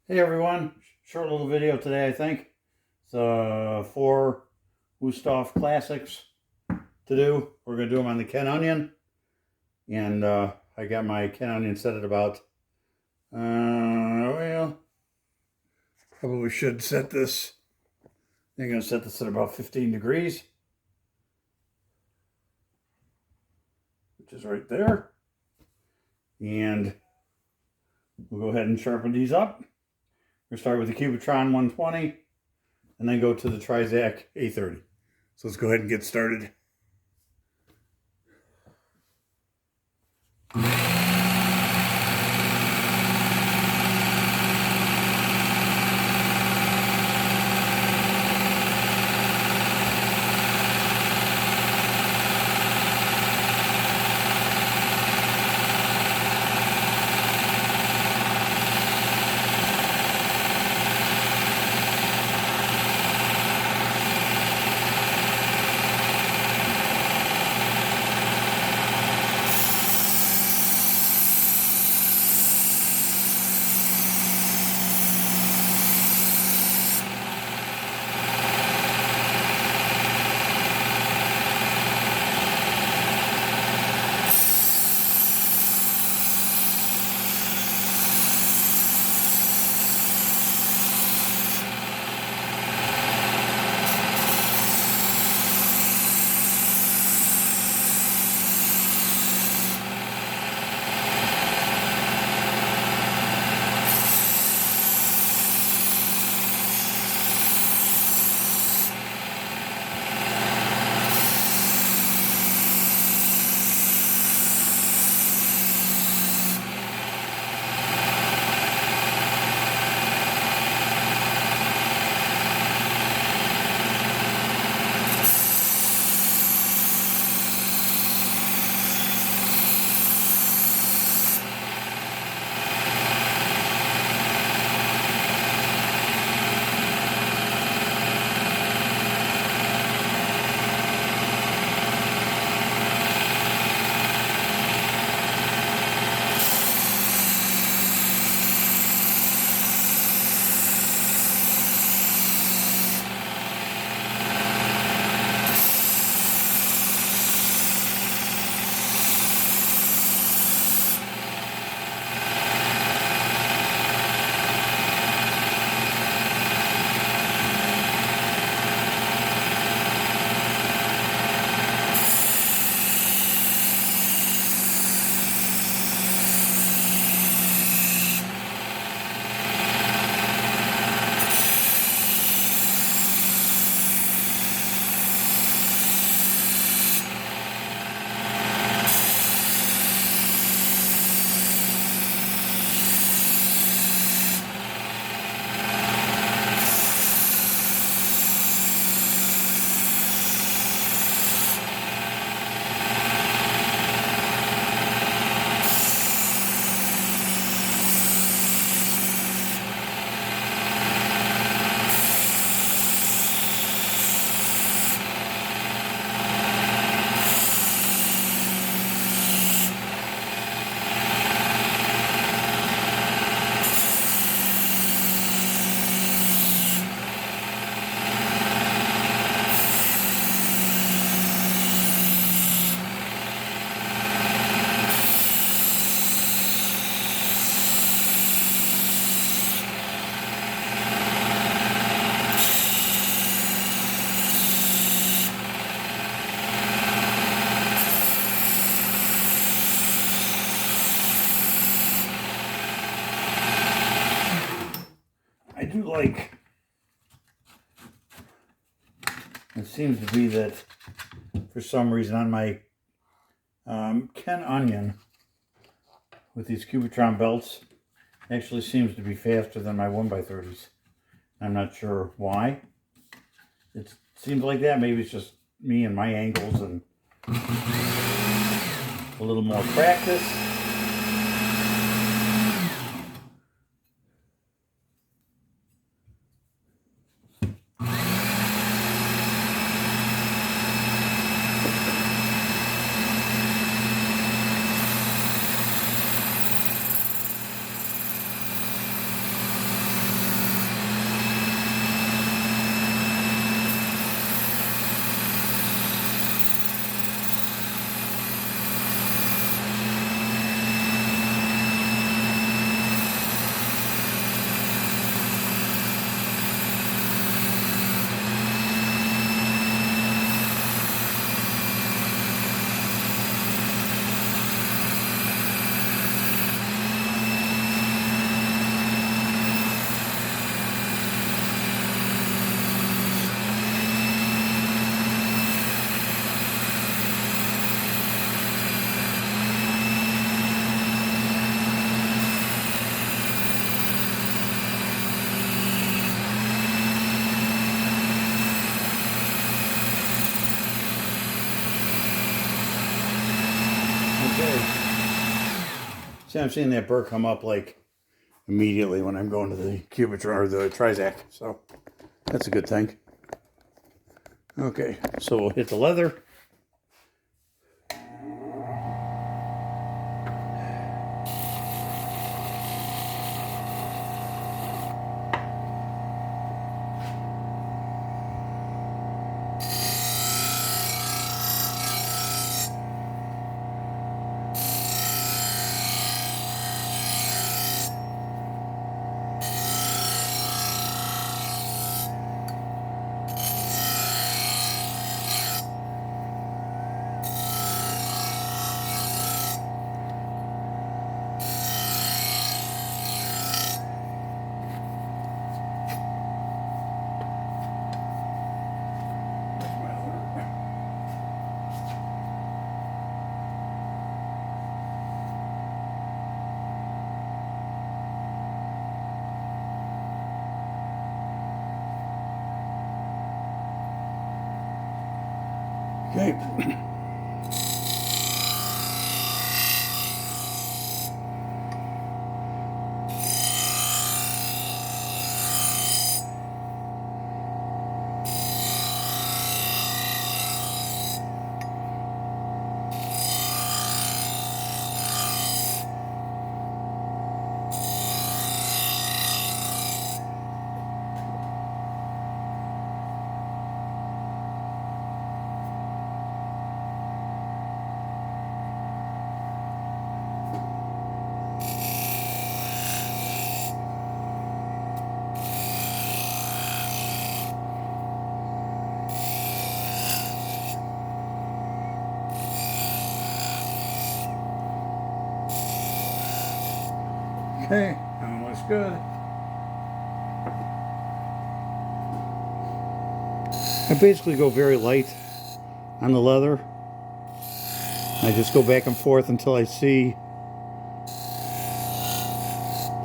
Hey everyone, short little video today I think. It's 4 Wüsthof Classics to do. We're going to do them on the Ken Onion. And I got my Ken Onion set at about, well, probably should set this. I'm going to set this at about 15 degrees. Which is right there. And we'll go ahead and sharpen these up. We're going to start with the Cubitron 120 and then go to the Trizact A30. So let's go ahead and get started. I do like, it seems to be that for some reason on my Ken Onion with these Cubitron belts actually seems to be faster than my 1x30s. I'm not sure why. It seems like that. Maybe it's just me and my angles and a little more practice. See, I'm seeing that burr come up like immediately when I'm going to the Cubitron or the Trizact, so that's a good thing. Okay, so we'll hit the leather. Okay. Okay, that looks good. I basically go very light on the leather. I just go back and forth until I see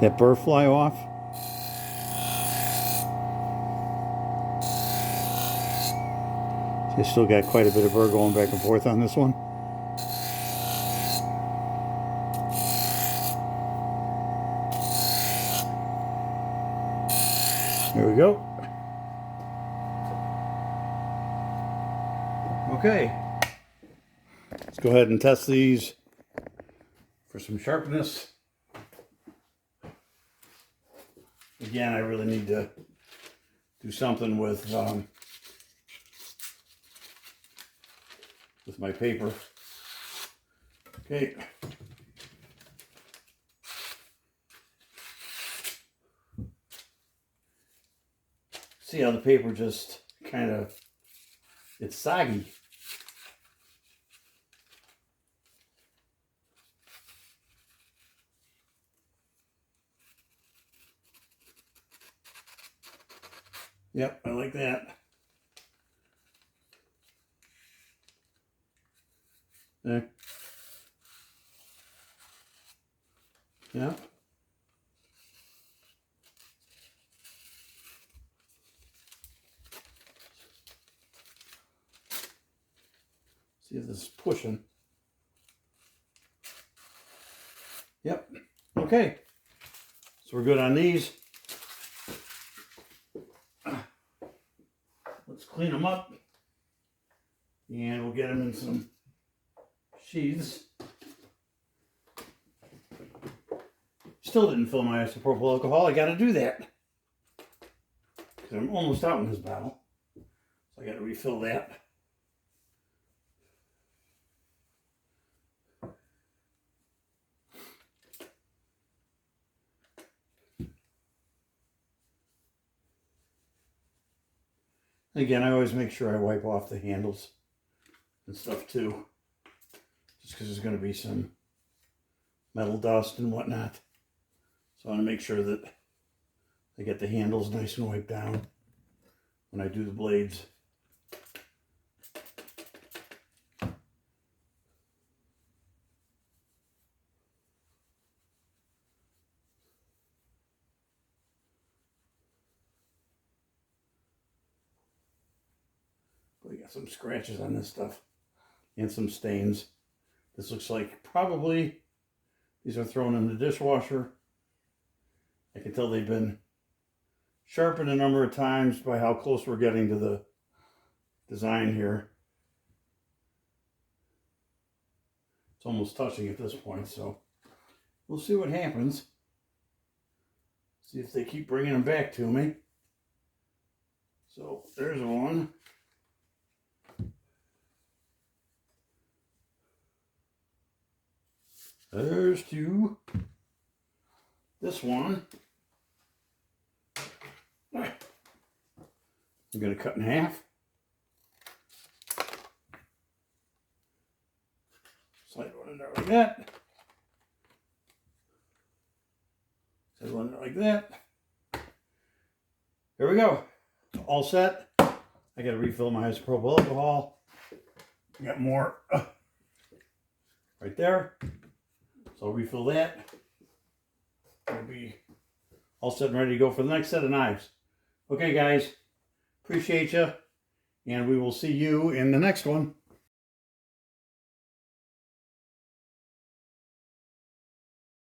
that burr fly off. I still got quite a bit of burr going back and forth on this one. There we go. Okay. Let's go ahead and test these for some sharpness. Again, I really need to do something with my paper. Okay. See how the paper just kind of, it's soggy. Yep, I like that. There. Yeah. See if this is pushing. Yep. Okay. So we're good on these. Let's clean them up. And we'll get them in some sheaths. Still didn't fill my isopropyl alcohol. I got to do that. Because I'm almost out in this bottle. So I got to refill that. Again, I always make sure I wipe off the handles and stuff too. Just because there's going to be some metal dust and whatnot. So I want to make sure that I get the handles nice and wiped down when I do the blades. We got some scratches on this stuff and some stains. This looks like probably These are thrown in the dishwasher. I can tell they've been sharpened a number of times by how close we're getting to the design here. It's almost touching at this point, so we'll see what happens. See if they keep bringing them back to me. So there's one. There's two. This one. I'm going to cut in half. Slide one in there like that. Slide one in there like that. There we go. All set. I got to refill my isopropyl alcohol. Got more right there. So I'll refill that. We'll be all set and ready to go for the next set of knives. Okay, guys. Appreciate you. And we will see you in the next one.